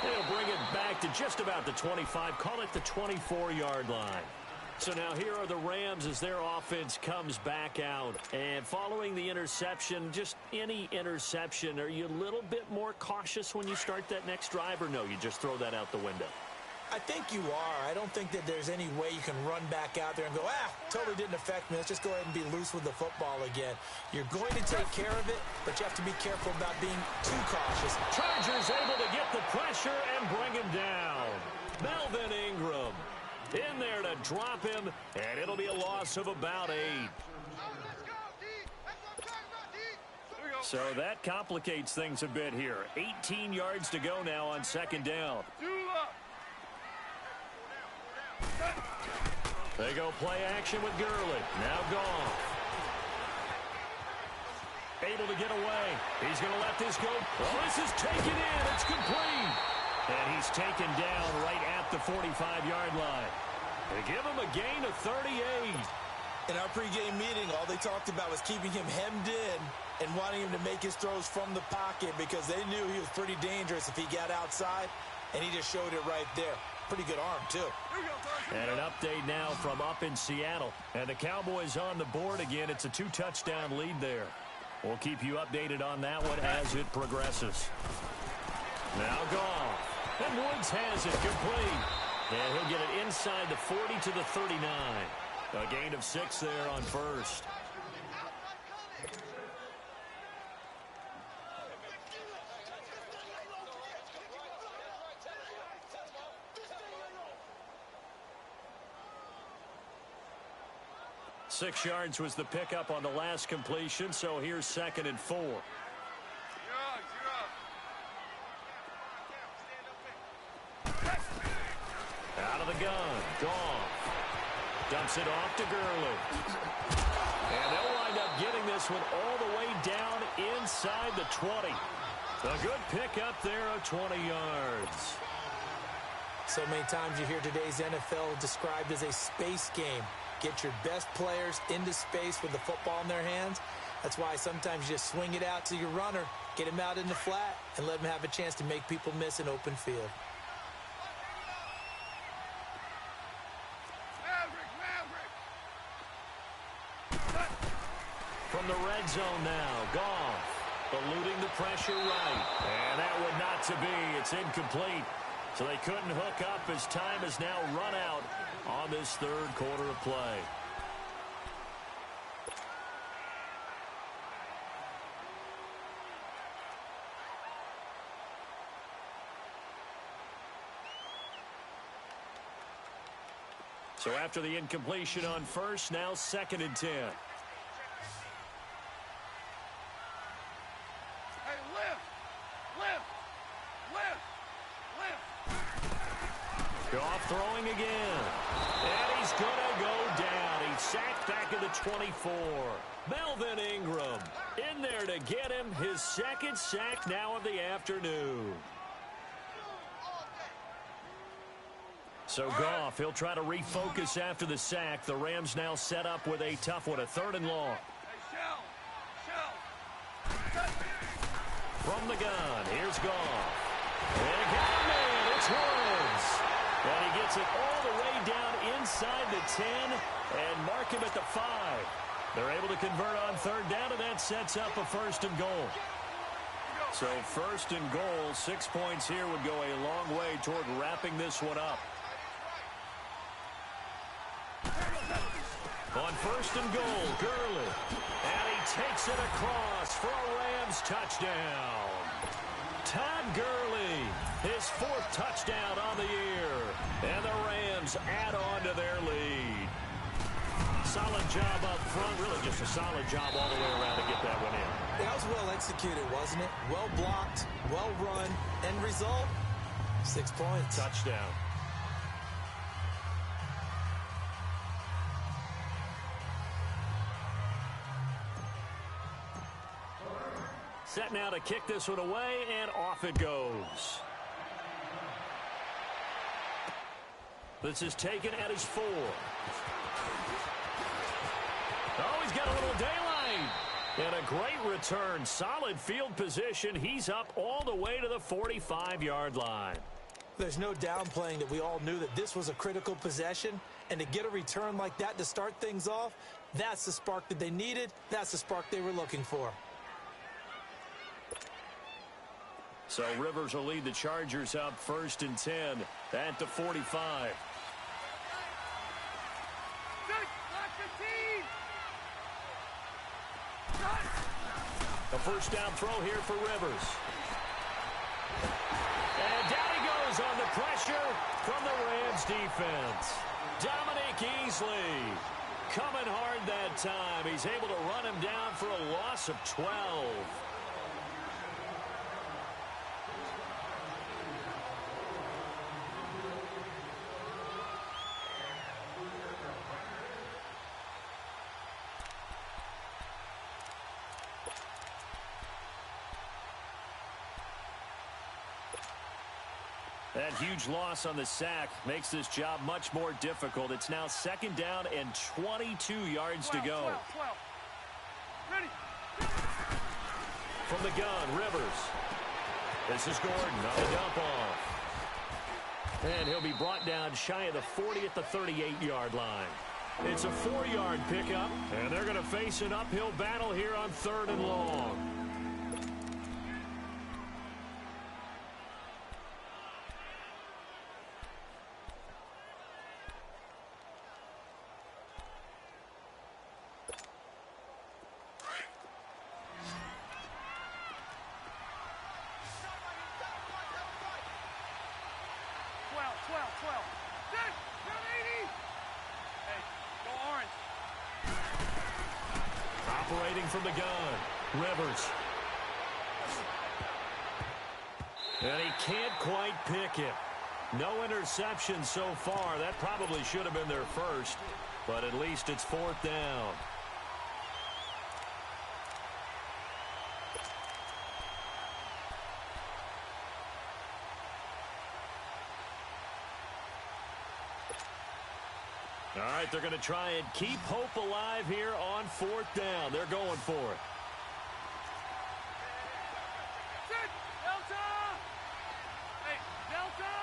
They'll bring it back to just about the 25, call it the 24-yard line. So now here are the Rams as their offense comes back out. And following the interception, just any interception, are you a little bit more cautious when you start that next drive, or no, you just throw that out the window? I think you are. I don't think that there's any way you can run back out there and go, totally didn't affect me. Let's just go ahead and be loose with the football again. You're going to take care of it, but you have to be careful about being too cautious. Chargers able to get the pressure and bring him down. Melvin Ingram in there to drop him, and it'll be a loss of about 8. So that complicates things a bit here. 18 yards to go now on second down. They go play action with Gurley. Now Goff. Able to get away. He's going to let this go. Oh, this is taken in. It's complete. And he's taken down right at the 45-yard line. They give him a gain of 38. In our pregame meeting, all they talked about was keeping him hemmed in and wanting him to make his throws from the pocket because they knew he was pretty dangerous if he got outside, and he just showed it right there. Pretty good arm, too. And an update now from up in Seattle. And the Cowboys on the board again. It's a 2-touchdown lead there. We'll keep you updated on that one as it progresses. Now Goff. And Woods has it complete. And he'll get it inside the 40 to the 39. A gain of 6 there on first. Six yards was the pickup on the last completion, so here's 2nd and 4. Out of the gun, Goff. Dumps it off to Gurley. And they'll wind up getting this one all the way down inside the 20. A good pickup there of 20 yards. So many times you hear today's NFL described as a space game. Get your best players into space with the football in their hands. That's why sometimes you just swing it out to your runner, get him out in the flat, and let him have a chance to make people miss an open field. From the red zone now, Goff eluding the pressure right. And that would not to be. It's incomplete. So they couldn't hook up as time has now run out on this third quarter of play. So after the incompletion on first, now 2nd and 10. Goff throwing again. And he's going to go down. He's sacked back at the 24. Melvin Ingram in there to get him his 2nd sack now of the afternoon. So Goff, he'll try to refocus after the sack. The Rams now set up with a tough one, a 3rd and long. From the gun, here's Goff. And again, it's Woods. And he gets it all the way down inside the 10 and mark him at the 5. They're able to convert on 3rd down, and that sets up a 1st and goal. So 1st and goal, 6 points here would go a long way toward wrapping this one up. On 1st and goal, Gurley. And he takes it across for a Rams touchdown. Todd Gurley, his 4th touchdown on the year. And the Rams add on to their lead. Solid job up front. Really just a solid job all the way around to get that one in. That was well executed, wasn't it? Well blocked, well run. End result, 6 points. Touchdown. Set now to kick this one away, and off it goes. This is taken at his 4. Oh, he's got a little daylight. And a great return. Solid field position. He's up all the way to the 45-yard line. There's no downplaying that we all knew that this was a critical possession. And to get a return like that to start things off, that's the spark that they needed. That's the spark they were looking for. So Rivers will lead the Chargers up 1st and 10 at the 45. A first down throw here for Rivers. And down he goes on the pressure from the Rams defense. Dominic Easley coming hard that time. He's able to run him down for a loss of 12. That huge loss on the sack makes this job much more difficult. It's now 2nd down and 22 yards to go. 12. Ready. From the gun, Rivers. This is Gordon on the dump off. And he'll be brought down shy of the 40 at the 38-yard line. It's a 4-yard pickup, and they're going to face an uphill battle here on 3rd and long. Operating from the gun, Rivers. And he can't quite pick it. No interception so far. That probably should have been their first, but at least it's 4th down. All right, they're going to try and keep hope alive here on 4th down. They're going for it. Delta! Hey, Delta!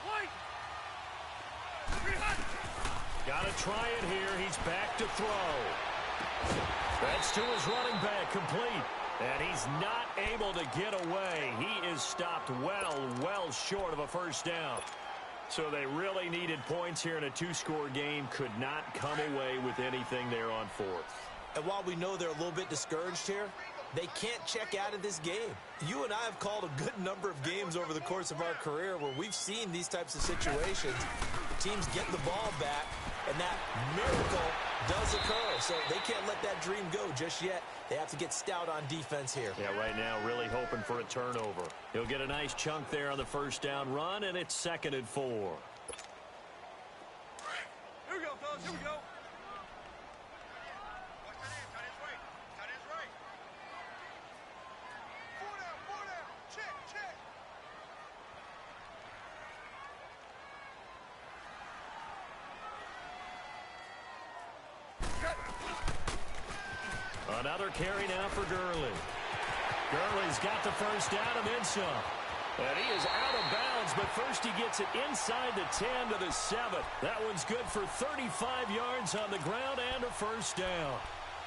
White! Got to try it here. He's back to throw. That's to his running back, complete. And he's not able to get away. He is stopped well short of a first down. So they really needed points here in a 2-score game. Could not come away with anything there on 4th. And while we know they're a little bit discouraged here, they can't check out of this game. You and I have called a good number of games over the course of our career where we've seen these types of situations. Teams get the ball back, and that miracle does occur. So they can't let that dream go just yet. They have to get stout on defense here. Yeah, right now really hoping for a turnover. He'll get a nice chunk there on the first down run, and it's 2nd and 4. Here we go, fellas. Here we go. Another carry now for Gurley. Gurley's got the first down and then some. And he is out of bounds, but first he gets it inside the 10 to the 7. That one's good for 35 yards on the ground and a first down.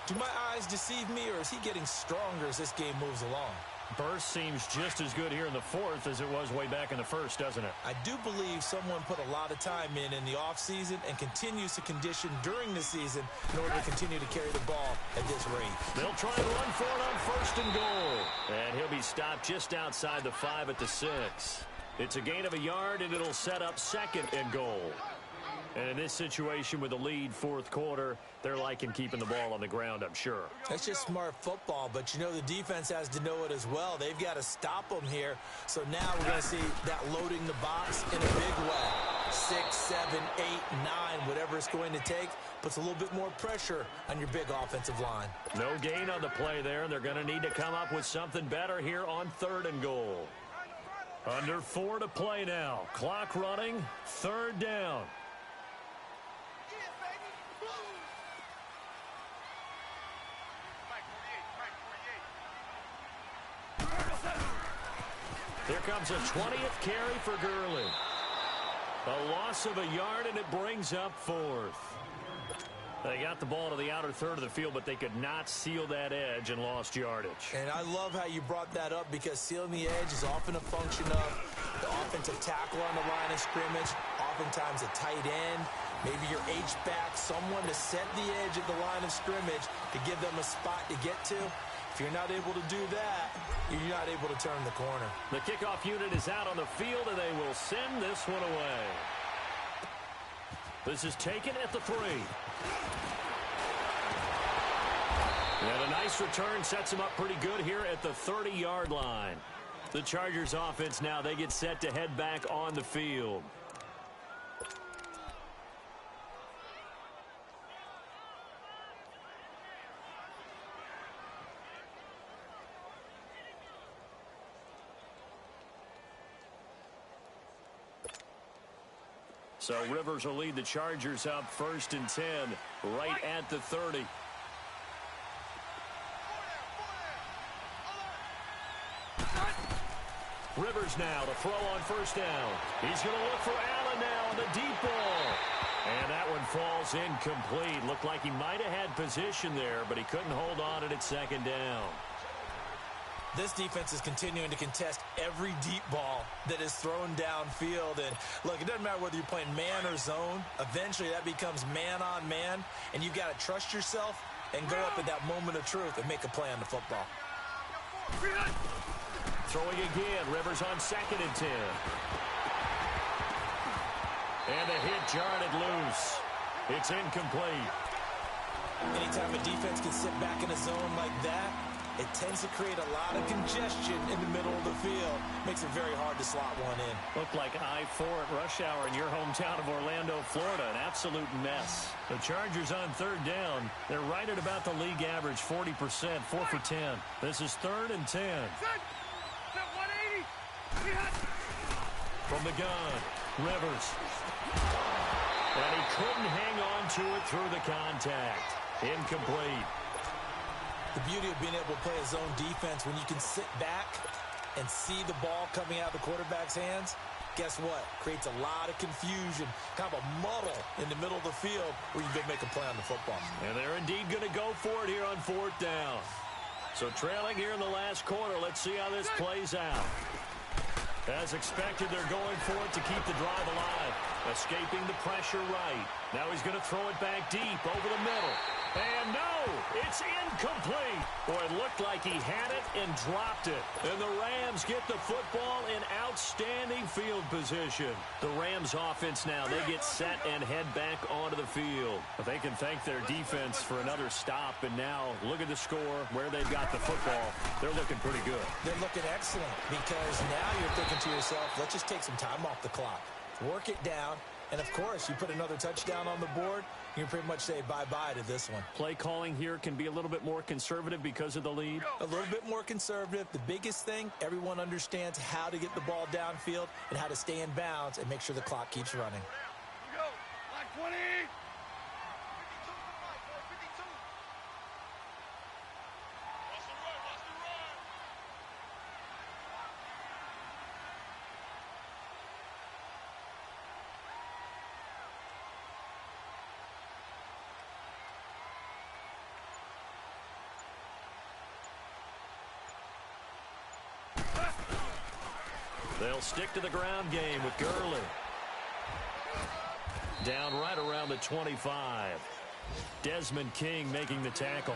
Do my eyes deceive me, or is he getting stronger as this game moves along? Burst seems just as good here in the 4th as it was way back in the 1st, doesn't it? I do believe someone put a lot of time in the offseason and continues to condition during the season in order to continue to carry the ball at this rate. They'll try and run for it on 1st and goal. And he'll be stopped just outside the 5 at the 6. It's a gain of a yard, and it'll set up 2nd and goal. And in this situation with the lead 4th quarter, they're liking keeping the ball on the ground, I'm sure. That's just smart football, but you know the defense has to know it as well. They've got to stop them here. So now we're going to see that loading the box in a big way. 6, 7, 8, 9, whatever it's going to take, puts a little bit more pressure on your big offensive line. No gain on the play there, and they're going to need to come up with something better here on 3rd and goal. Under 4 to play now. Clock running, 3rd down. becomes a 20th carry for Gurley. A loss of a yard, and it brings up fourth. They got the ball to the outer third of the field, but they could not seal that edge and lost yardage. And I love how you brought that up, because sealing the edge is often a function of the offensive tackle on the line of scrimmage, oftentimes a tight end, maybe your H-back, someone to set the edge at the line of scrimmage to give them a spot to get to. If you're not able to do that, you're not able to turn the corner. The kickoff unit is out on the field, and they will send this one away. This is taken at the 3. And a nice return sets them up pretty good here at the 30-yard line. The Chargers offense now, they get set to head back on the field. So Rivers will lead the Chargers up 1st and 10 right at the 30. Rivers now to throw on 1st down. He's going to look for Allen now on the deep ball. And that one falls incomplete. Looked like he might have had position there, but he couldn't hold on at 2nd down. This defense is continuing to contest every deep ball that is thrown downfield. And look, it doesn't matter whether you're playing man or zone. Eventually that becomes man on man, and you've got to trust yourself and go up at that moment of truth and make a play on the football. Throwing again, Rivers on 2nd and 10. And a hit jarred it loose. It's incomplete. Anytime a defense can sit back in a zone like that, it tends to create a lot of congestion in the middle of the field. Makes it very hard to slot one in. Looked like I-4 at rush hour in your hometown of Orlando, Florida. An absolute mess. The Chargers on 3rd down. They're right at about the league average, 40%, 4 for 10. This is 3rd and 10. From the gun, Rivers. And he couldn't hang on to it through the contact. Incomplete. The beauty of being able to play a zone defense, when you can sit back and see the ball coming out of the quarterback's hands, guess what? Creates a lot of confusion, kind of a muddle in the middle of the field where you can make a play on the football. And they're indeed going to go for it here on 4th down. So trailing here in the last quarter, let's see how this plays out. As expected, they're going for it to keep the drive alive. Escaping the pressure right. Now he's going to throw it back deep over the middle. And no, it's incomplete. Boy, it looked like he had it and dropped it. And the Rams get the football in outstanding field position. The Rams offense now, they get set and head back onto the field. But they can thank their defense for another stop. And now look at the score, where they've got the football. They're looking pretty good. They're looking excellent, because now you're thinking to yourself, let's just take some time off the clock. Work it down. And, of course, you put another touchdown on the board, you can pretty much say bye-bye to this one. Play calling here can be a little bit more conservative because of the lead. A little bit more conservative. The biggest thing, everyone understands how to get the ball downfield and how to stay in bounds and make sure the clock keeps running. Go. Line 20. They'll stick to the ground game with Gurley. Down right around the 25. Desmond King making the tackle.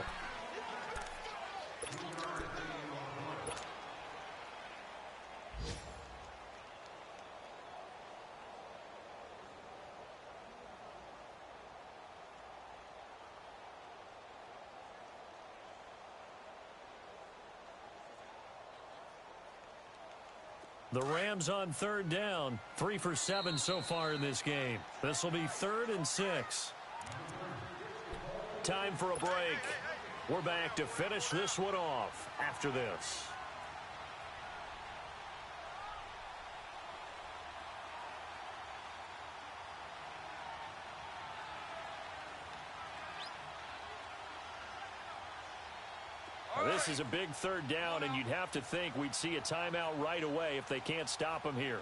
The Rams on 3rd down, 3 for 7 so far in this game. This will be 3rd and 6. Time for a break. We're back to finish this one off after this. This is a big third down, and you'd have to think we'd see a timeout right away if they can't stop him here.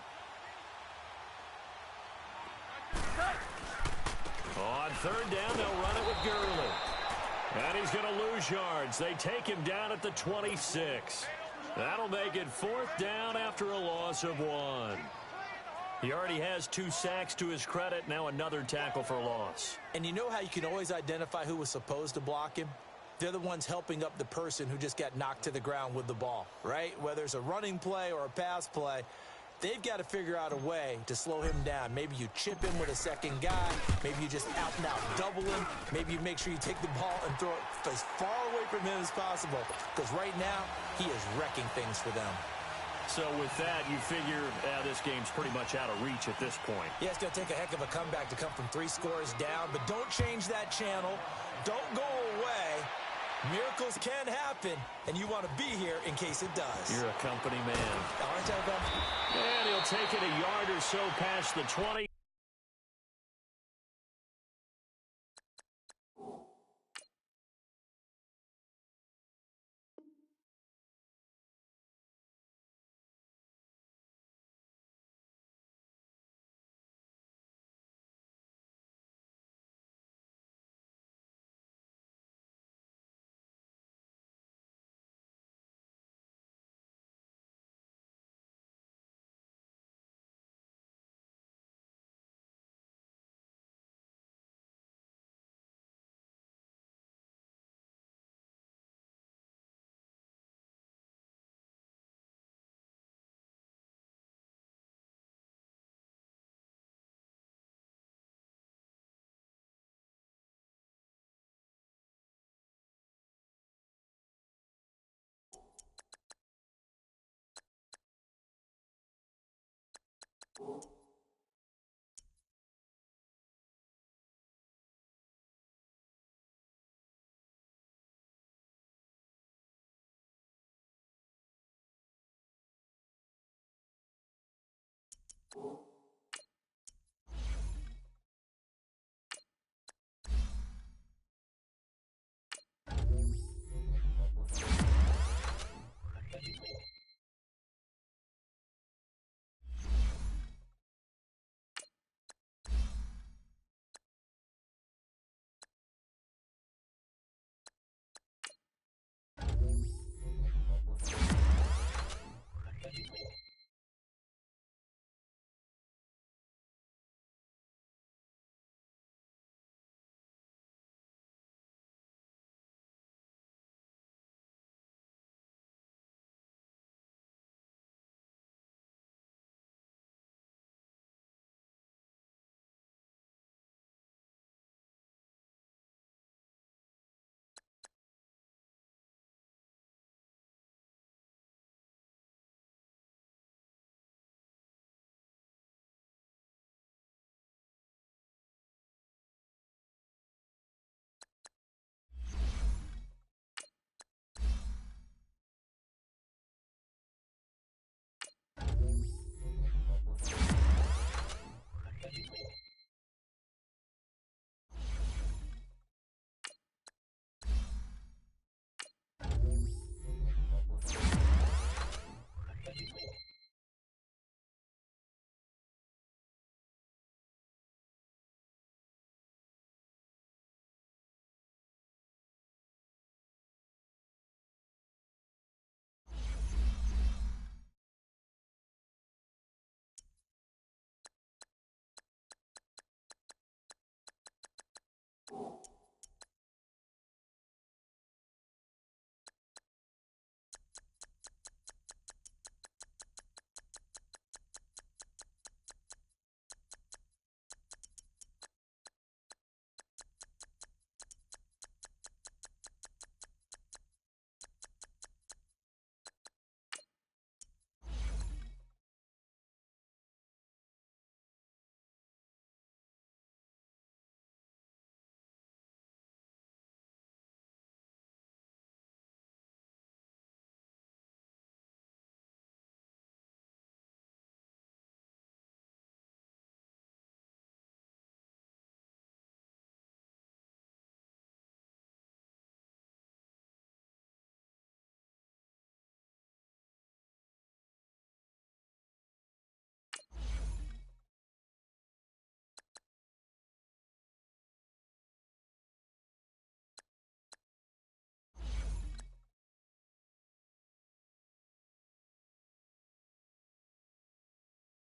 On third down, they'll run it with Gurley. And he's going to lose yards. They take him down at the 26. That'll make it fourth down after a loss of 1. He already has 2 sacks to his credit. Now another tackle for loss. And you know how you can always identify who was supposed to block him? They're the ones helping up the person who just got knocked to the ground with the ball, right? Whether it's a running play or a pass play, they've got to figure out a way to slow him down. Maybe you chip him with a second guy. Maybe you just out-and-out double him. Maybe you make sure you take the ball and throw it as far away from him as possible. Because right now, he is wrecking things for them. So with that, you figure this game's pretty much out of reach at this point. Yeah, it's going to take a heck of a comeback to come from 3 scores down. But don't change that channel. Don't go away. Miracles can happen, and you want to be here in case it does. You're a company man. Aren't I, Ben? And he'll take it a yard or so past the 20. you